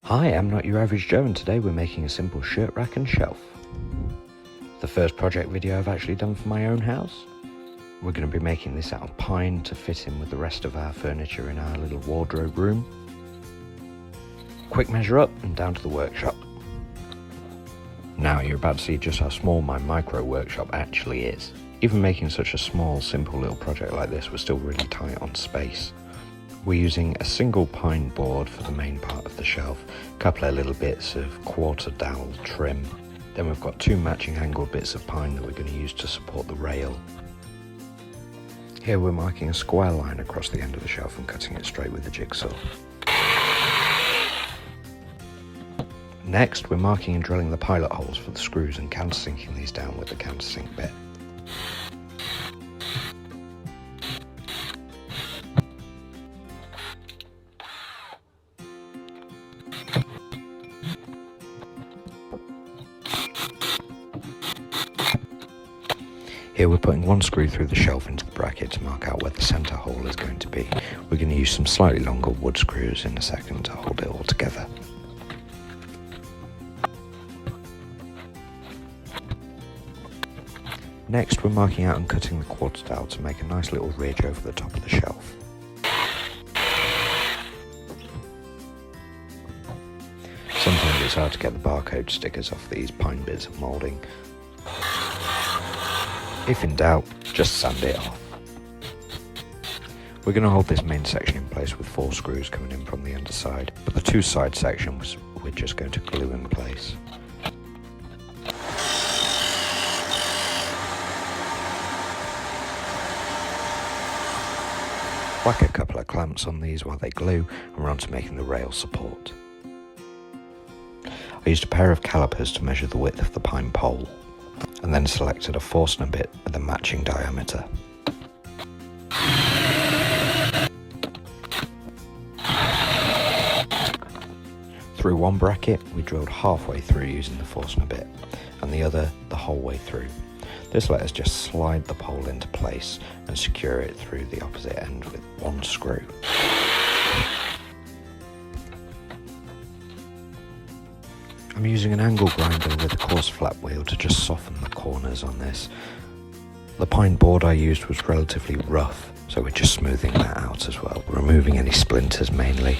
Hi, I'm Not Your Average Joe, and today we're making a simple shirt rack and shelf. The first project video I've actually done for my own house. We're going to be making this out of pine to fit in with the rest of our furniture in our little wardrobe room. Quick measure up and down to the workshop. Now you're about to see just how small my micro workshop actually is. Even making such a small, simple little project like this was still really tight on space. We're using a single pine board for the main part of the shelf, a couple of little bits of quarter dowel trim. Then we've got two matching angled bits of pine that we're going to use to support the rail. Here we're marking a square line across the end of the shelf and cutting it straight with the jigsaw. Next, we're marking and drilling the pilot holes for the screws and countersinking these down with the countersink bit. Here we're putting one screw through the shelf into the bracket to mark out where the centre hole is going to be. We're going to use some slightly longer wood screws in a second to hold it all together. Next we're marking out and cutting the quarter dowel to make a nice little ridge over the top of the shelf. Sometimes it's hard to get the barcode stickers off these pine bits of moulding. If in doubt, just sand it off. We're going to hold this main section in place with 4 screws coming in from the underside, but the 2 side sections we're just going to glue in place. Whack a couple of clamps on these while they glue, and we're on to making the rail support. I used a pair of calipers to measure the width of the pine pole, and then selected a Forstner bit with a matching diameter. Through one bracket, we drilled halfway through using the Forstner bit, and the other the whole way through. This let us just slide the pole into place and secure it through the opposite end with one screw. I'm using an angle grinder with a coarse flat wheel to just soften the corners on this. The pine board I used was relatively rough, so we're just smoothing that out as well, removing any splinters mainly.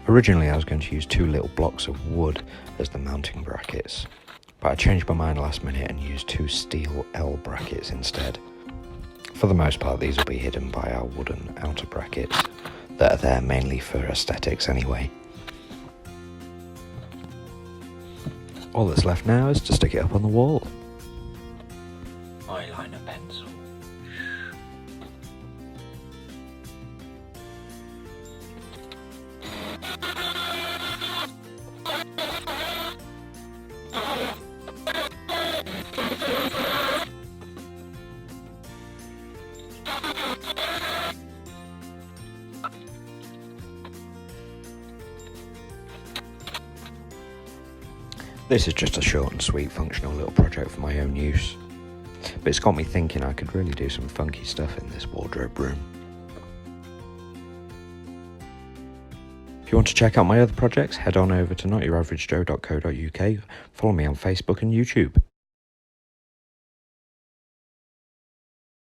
Originally I was going to use 2 little blocks of wood as the mounting brackets, but I changed my mind last minute and used 2 steel L brackets instead. For the most part, these will be hidden by our wooden outer brackets that are there mainly for aesthetics anyway. All that's left now is to stick it up on the wall. Eyeliner pencil. This is just a short and sweet functional little project for my own use, but it's got me thinking I could really do some funky stuff in this wardrobe room. If you want to check out my other projects, head on over to notyouraveragejoe.co.uk, follow me on Facebook and YouTube.